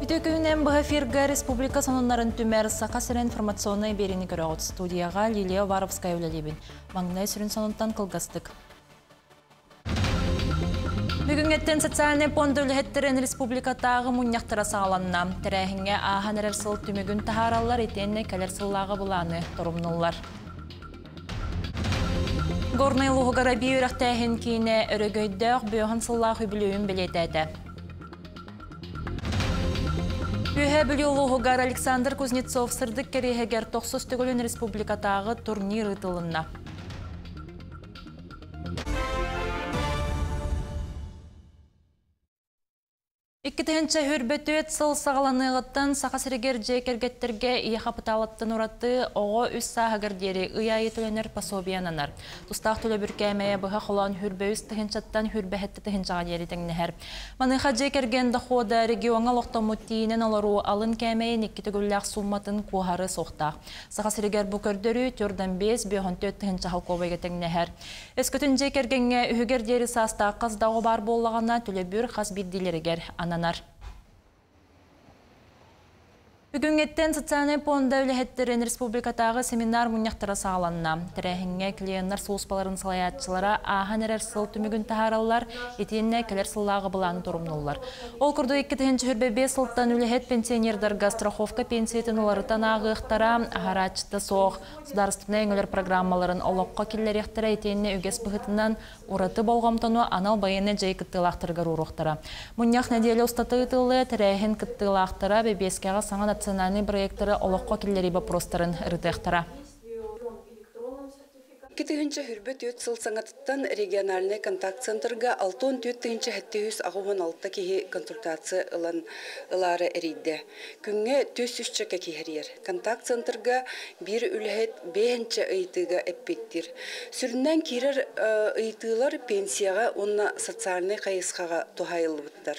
Үтөкүнен бұл эфирге республика сонунларын түмәр сақасыр информационный берені көріғыт студияға Лилия Варовская өлелебін. Маңнай сүрін сонунтан қылғастық. Бүгінгеттен социальный понды үліхеттерін республикатағы мұнияқтыра сағаланна. Тәрәхінге ағын әрсіл түмігін тахаралар етенне кәлер сыллағы бұланы тұрымнылар. Горный луғығара бейіріқ тәхін кейіне өрігөйдіғ бүйіғын сыллағы білуін білетәді. Үйе білеулуғығар Александр Кузнецов сырдық керехегер 90 түгілін республикатағы турнир ұтылынна. Иккетенче хүрбөтөт сыл сағаланығыттан сақасырегер жекергеттерге ие қапыталаттын ұратты оғы үс сағығыр дері ұяйы төленер пособиянанар. Тұстақ төлі бүркәмәйе бұға қолан хүрбөйіз тұхынчаттан хүрбәхетті тұхынчаға дері тәңнігер. Маныға жекерген дұқода регионға лоқтамуттиінен олару алын кәмәйін иккеті гүлләқ сумматын қуғары соқтақ. Сақасырегер бұ көрдірі түрден 5-5-4 тұхынча халқовайға тәңнігер. Өскөтін жекергенге үхігер дері саста қаздағы бар болағана төлі бүр қаз биддилерігер ананар. Бүгінгеттен социальный понда үліхеттерін республикатағы семинар мұнияқтыра сағаланна. Тәрәхінге клиенттар соғыспаларын салаятчылара ағын әрер сыл түмігін тахаралар, етенне кәлер сыллағы бұланы тұрымнулар. Ол күрді 2-4 сылттан үліхет пенсионердарға страховка пенсиетін оларытан ағықтара, ағарачты соқ, сударыстыпны өңілер программаларын олыққа келлер ектіра етенне үгес бұғытынан ұраты болғамтану анал байыны жай кіттілақтырғар ұрықтара. Мұнияқ нәделі ұстаты ұтылы тәрәхін кіттілақтыра бебескеға саңан национальный проекторы олыққа келлері бапростарын ұрдықтара. Кетігінші хүрбет өт сыл саңатыттан региональный контакт-центрға 6-4 әттеуіз ағуын алтта кеге консультация ылары әрейді. Күнге төс үшчәкі кехерер. Контакт-центрға бір үліхет 5-ші ұйтыға әппеттір. Сүріннен керер ұйтылар пенсияға, онна социальный қайысқаға тұхайылы бұттар.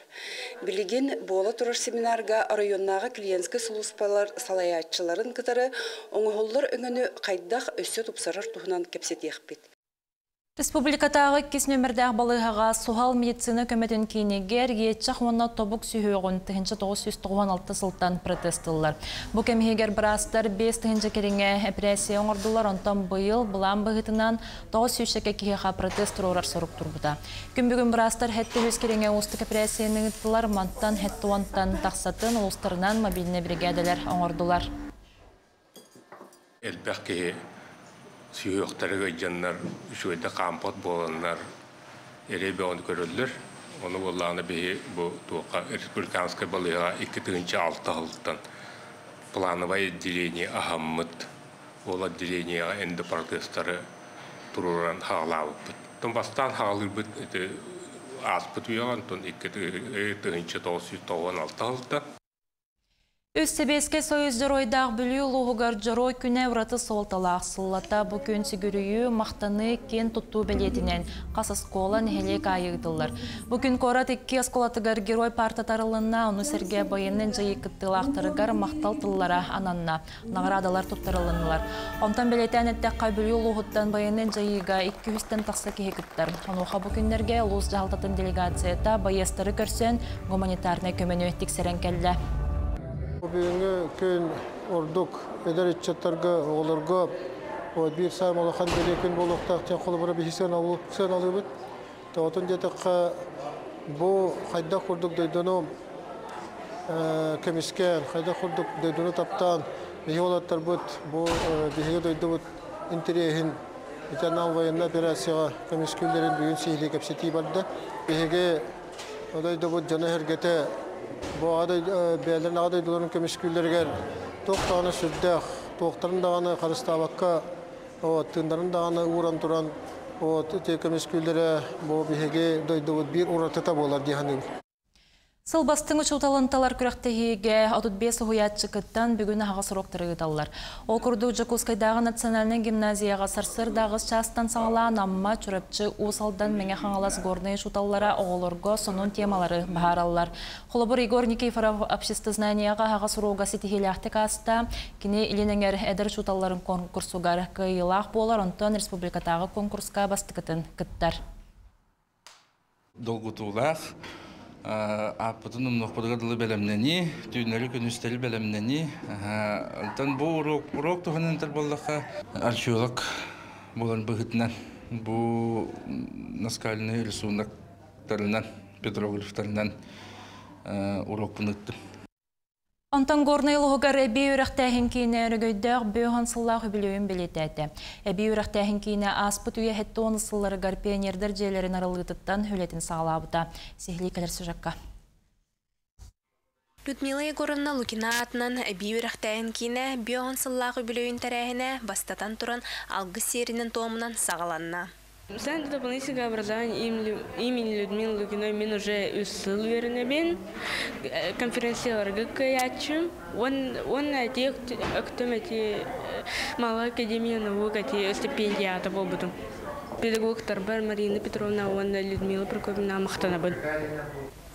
Білеген бола тұрар семинарға районнаға клиентскі сұлыспалар салаятчыларын кітары оңғолдар өңіні қайдақ өсі тұпсарар тұхынан кепсетек бит. Республикатағы кес нөмірдәғ балығаға суғал медицина көметін кейінегер етчақ онна тобук сүйеуғын 1996 сылттан протестылар. Бұ кәмігер бірастар 5 керіңе әпірәсия оңырдылар, онтан бұйыл бұлан бұғытынан 900 кейіға протест ұрар сұрық тұрбыда. Күн бүгін бірастар әтті өз керіңе ұстық әпірәсияның ұттылар, манттан әтті онтан тақсатын ұлыстарынан мобиліне бригадалар оңырдылар. Сүйіқтері жандар үшуеді қампот боландар әребе оны көрілдір. Оны болағына бейі бұл туаққа республиканскай балыға 2-6 ғылттан плановай отделение ағаммыд. Ол отделенияға әнді протесттары тұруран хағалауып бұд. Тон бастан хағалыр бұд аспыт үйаған, тон 2-996 ғылттан. Өз себеске союздар ойдақ бүлі ұлығығар жарой күне ұраты солталақ сыллата бұ күн сүгірію мақтаны кен тұтту білетінен қасыз қолан хелек айығдылар. Бұ күн қорат 2 асколатығар герой партатарылына оны сәрге байынын жайы күттілақтырығар мақтал тыллара ананна, нағырадалар тұттарылынылар. Онтан білетен әттәқ қай бүлі ұлығыттан байынын жайыға 200-тен тақса кеге күттір. Онуға бұ күндерге ұлыс жағалтатын делегацията байыстары көрсен гуманитарны көмені өттік сәрен кәлі. Бүгінгі күн ордық әдәретчаттарға оларға бір сайым олақан белекін болуқтақ тен қолы бұра бейсен алу бұд. Таутын детіққа бұл қайда құрдық дөйдіну көміскен, қайда құрдық дөйдіну таптан бейі олаттар бұд, бұл бейі дөйді бұд интерегін Итанал военна операцияға көміскүлдерін бүгін сейлі көпсеті барды. Бейіге одайды бұд жаны әргеті bu bəllərin ağday doların kömüşküllərgər toqtağını sürdək, toqtарын dağını qarıstabaqqa, tığınların dağını uğran turan kömüşküllərə bu bihege doydu bir uğratıta bolar diyanım. Сылбастың ұчылталанталар күрәқтігіге 35 ұғыятчы күттен бүгіні аға сұрақтыры ұдалар. Ол күрді Жакускайдағы национальный гимназияға сарсырдағыз частан саңалаған амма чүрәпчі ұсалдан мәңе қаңалас горные шуталлара оғылырға сонун темалары бағаралар. Қолыбыр Игор Никифоров обществознанияға аға сұрауға сетихеляқты каста, кіне иленеңер әдір шуталларын конкурсуғар күйілақ болар, онтан республикатағы конкурсқа бастықытын күттар. Долгутулах Аппытын умнохпудыгадылы белемнени, түйнөлі күнүстелі белемнени. Антон бу урок туғанын боллақа археолог болан бұғытынан, бу наскальный рисунактарынан, петроглифтарынан урок бұнықты. Антон горный лугар эби үрәхтәһин кине өргөйдәк бөһөн сыллах билеүен билетәте. Эби үрәхтәһин кине аспыт үе хеттон сыллары гар пионердер җәйләрен аралыгыттан хүлетин саглабыта. Сихли калер сюжетка. Людмила Егоровна Лукина атынан эби үрәхтәһин кине бөһөн сыллах билеүен тәрәһенә бастатан туран алгы серинен томунан сагаланна. Центр дополнительного образования имени Людмилы Лукиной мен уже усыл вернебен конференцияларга каячым. Он этих актомати малая академия наук эти стипендиаты был бы. Педагогтар бар Марина Петровна, он Людмила Прокопьевна мақтанабын.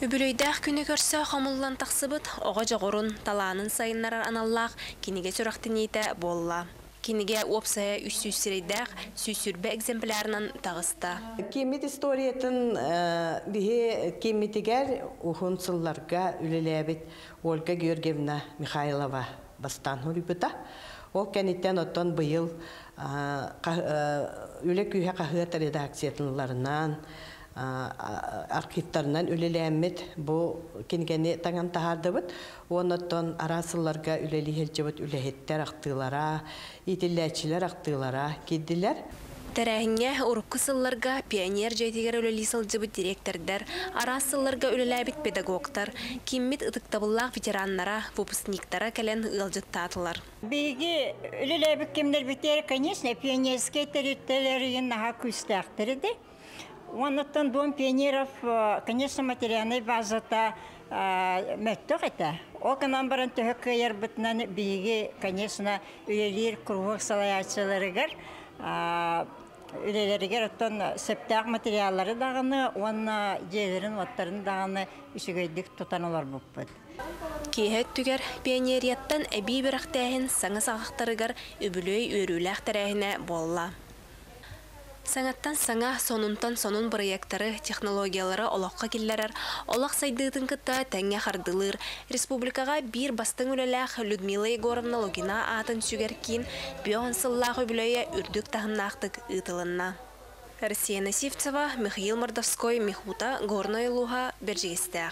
Үбүлөйдәк күні көрсө қамыллан тақсыбыт, оға жоғырын таланын сайынларар аналлақ кенеге сұрақтын еті болла. Кинеге опсая үссүсірейдәк сүсүрбе экземплярынан тағыста. Кемет историятын бихе кеметігер ухунсылларға үлелебет Ольга Георгиевна Михайлова бастан хүріпіта. Ол кәнеттен оттан бұйыл үле күйе қағыта редакциятынларынан, архивтарынан үлеләмет бұл кенгені таңан тағарды бұд. Оныттан арасыларға үлелі хелчебіт үлехеттер ақтылара, итілләчілер ақтылара кедділер. Тәрәһіңе урукку сылларга пионер жайтигер үлелі сылжыбыт директордар, арасылларга үлеләбит педагогтар, киммит ытыктабыллақ ветераннара, выпускниктара кәлен ылжыттатылар. Беги үлеләбит кемдер битер, конечно, пионерские территории наға күстәқтірді. Оныттан дом пионеров, конечно, материальной базата мәттіқ еті. Окынан баран түхік кайыр бұтынан бейге, конечно, үлелер круғық салаятшыларығыр. Үлелерігер оттан септақ материаллары дағыны, оны жерлерін, оттарын дағыны үшігейдік тұтанулар бұппыд. Кейхет түгер пионерияттан әбей бір ақтайын саңы сағақтарығыр үбілөй өрілі ақтарайына болла. Саңаттан саңа сонунтан сонун проекттары, технологиялары олаққа келлерер, олақ сайдыдың кытта тәңе қардылыр. Республикаға бір бастың үлеләқ Людмила Егоровна Лукина атын сүгер кейін бүйон сыллағы бүлөйе үрдік тағыннақтық ұтылынна. Россия Насивцева, Михаил Мордовской, Михута, Горная Луга, Бержигестяқ.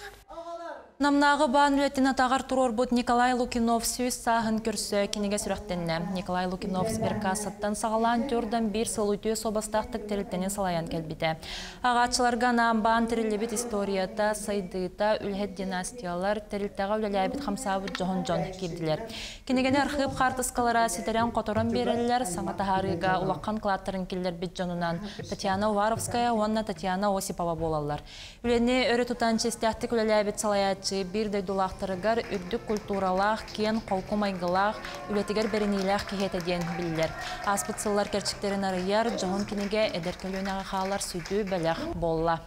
Намнағы баан үлеттен атағар тұрор бұд Николай Лукинов сөз сағын көрсі кенеге сүрәқтенне. Николай Лукинов сберкасаттан сағалан түрден бір сыл үтіе собастақтық тәрілттенен салаян кәлбіті. Ағатшыларға нам баан тәрілебет историята, сайдыйта, үлхет династиялар тәрілттәға үлеләбет қамсабыт жоғын-жон келділер. Кенегені архив қартысқалара сетерен қоторын берілер, саңатағарыға улаққан қылаттарын келдер бет жонынан Татьяна Уваровская, онна Татьяна Осипова болалар. Үлені өрі тұтан честяқтық үлеләбет салаят bir deydulaqtırıgar ürdük kulturalaq, ken kolkumaygılaq, ületiger berinilaq kihet edен bilirler. Aspıtsıllar kerçiklerin arıyar, жоғын kinege ederkelönağı xalar südü bəlaq bolla.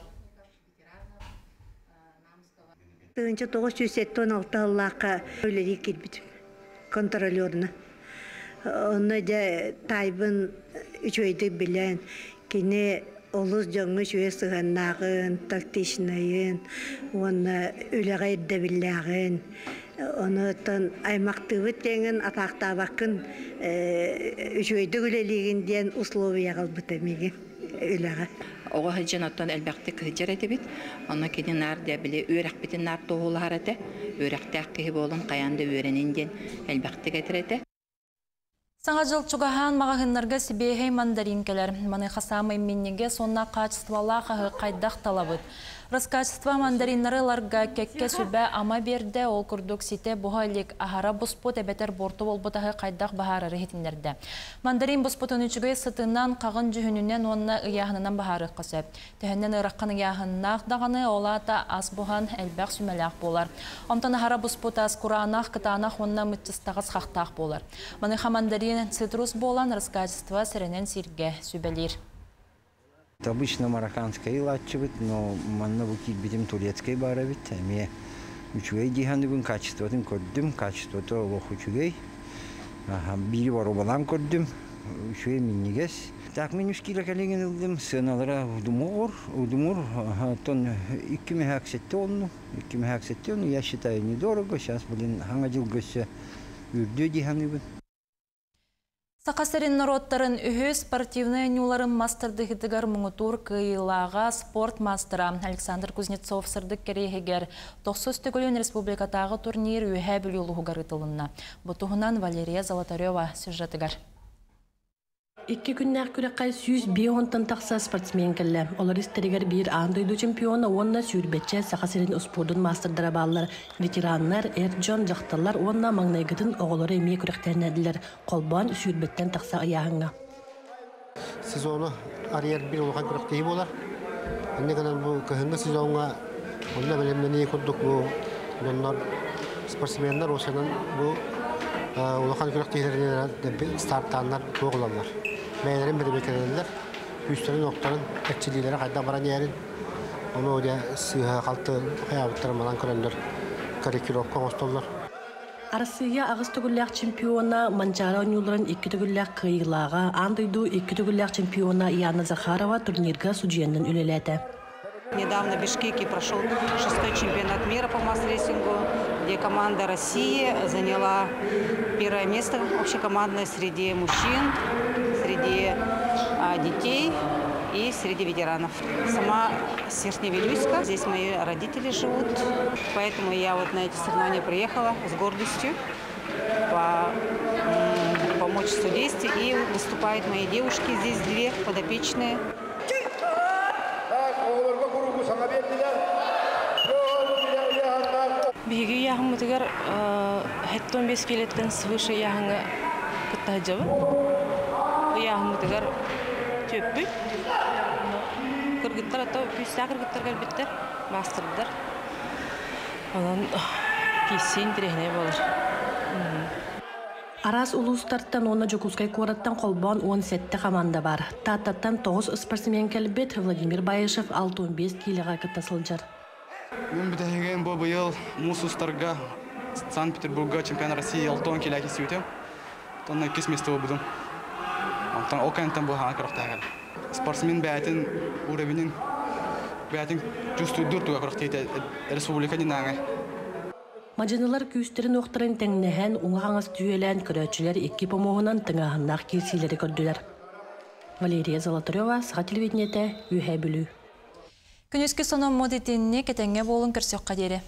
1916 yıllıqa öyleli kelbit kontrolörünü. Onu da taybın üçöyde bilen, kene Олыс жаңы шуе сығаннағын, тактичнайын, оны өліға еддебілләғын, оны аймақты өттеңін, атақта бақын шуейді өлелігінден условия қалбытамеген өліға. Оға хыджан оттан әлбәқті күйджер әді бит, оны кеден нәрді біле өрәқ бітін нәрді тоғылар әді, өрәқті әққиі болын қаянды өренінден әлбәқті кәтір әді. Саңа жыл чугахан мағағынларға сібейхей мандаринкелер. Маны қасамай меннеге сонна качествала қағы қайдақ талабыд. Раскачество мандаринлары ларга кекке сүбә ама берді ол күрдік сите бұғайлик ағара бұспот әбетер борты ол бұтағы қайдақ бағары рехетіндерді. Мандарин бұспотын үчігі сытынан қағын жүхінінен онына ұяғынынан бағары қысы. Тәхіннен ұраққан ұяғыннақ дағаны олата аз бұған әлбәқ сүмәләқ болар. Омтан ағара бұспот аз құранақ, қытанақ онына мүттістағыз қақтақ болар. Маныға мандарин цитрус болан раскачество сіренен сирге сүбәлер. Это обычно марокканская латчевит, но манна букит битим турецкой баравит. Мне учугей дихандыгун качество тем коддым, качество то лох учугей. Бири воробалан коддым, үшөй миннигес. Так мен 3 кило калеген ылдым, сыналара удумур, тон 2 мехаксетте онну, 2 мехаксетте онну, я считаю, недорого, сейчас, ханга жылгөсө үрдө диханыбын. Сақасырын народтарын үхі спортивный нюларын мастырдығыдығар мұңытур кыйлаға спорт мастера Александр Кузнецов сырдық керейгер 9 түгілін республикатағы турнир үйе бүлілуғығар ұтылынна. Бұтығынан Валерия Золотарева сюжетігар. 2 күннәр күрәккай 100 тақса спортсмен келі. Олар істерігер бір андойду чемпионы онна сүйірбетче сақасырын ұспордың мастырдыра балылар. Ветеранлар, әрджон жақталар онна маңнайгытын оғылары емей күрәктерінәділер. Қолбан сүйірбеттен тақса аяғыңа. Сезоны арияр бір олған күрәктейі болар. Әнне қанан бұл көхінгі сезонға онна бәлемдені күрдік бұл спортсменлер осынан бұл олған күрәктейлеріне старттанлар тоғыланлар. Мәйдерін бір бекерелер, үстерін оқтарын әтчілейлері қайда баран ерін. Оны өде сыйға қалты қаябыттары малан көрелер, корректировка қостолар. Арасыға ағыз түгілләқ чемпиона Манчара ойнуларын 2 түгілләқ қиылаға, андойду 2 түгілләқ чемпиона Яна Захарова турнирға судьянның үлеләді. Недавно в Бишкеке прошел 6-й чемпионат мира по масс-рейтингу, где команда России заняла 1-е место общекомандное среди мужчин, среди детей и среди ветеранов. Сама с Верхневилюйска, здесь мои родители живут, поэтому я вот на эти соревнования приехала с гордостью помочь в судействе. И выступают мои девушки, здесь 2 подопечные. Биги яхмутыгар 15 пилеттен свыше яханга кыттажабы. Яхмутыгар төппү. Кыргыттар ата күстә кыргыттарга биттер, мастырдар. Анан кисин тренер болар. Арас улустарттан оны Жокускай кораттан қолбан 17 команда бар. Таттаттан 9 спортсмен келбет Владимир Баешев 65 килоға кыттасылжар. Мен бітәген бұл бұйыл Мусустарға Санкт-Петербурга чемпион России 6 килоға сүйетем. Тонна 2 место бұдым. Ол кәнттен бұл хана қырықтағыр. Спортсмен бәйтін уровенін бәйтін жүстүйдір туға қырықтейді республика динаңы. Мажанылар күстерін оқтырын тәңнәһән уңағаңыз түйелән көрәтшілер екіп омуғынан тыңағыннақ келсейлері көрділер. Валерия Золотарева, Саға телевидениеті, үйе бүлі. Күнескі соны модетінне кетенге болын көрсек қадері.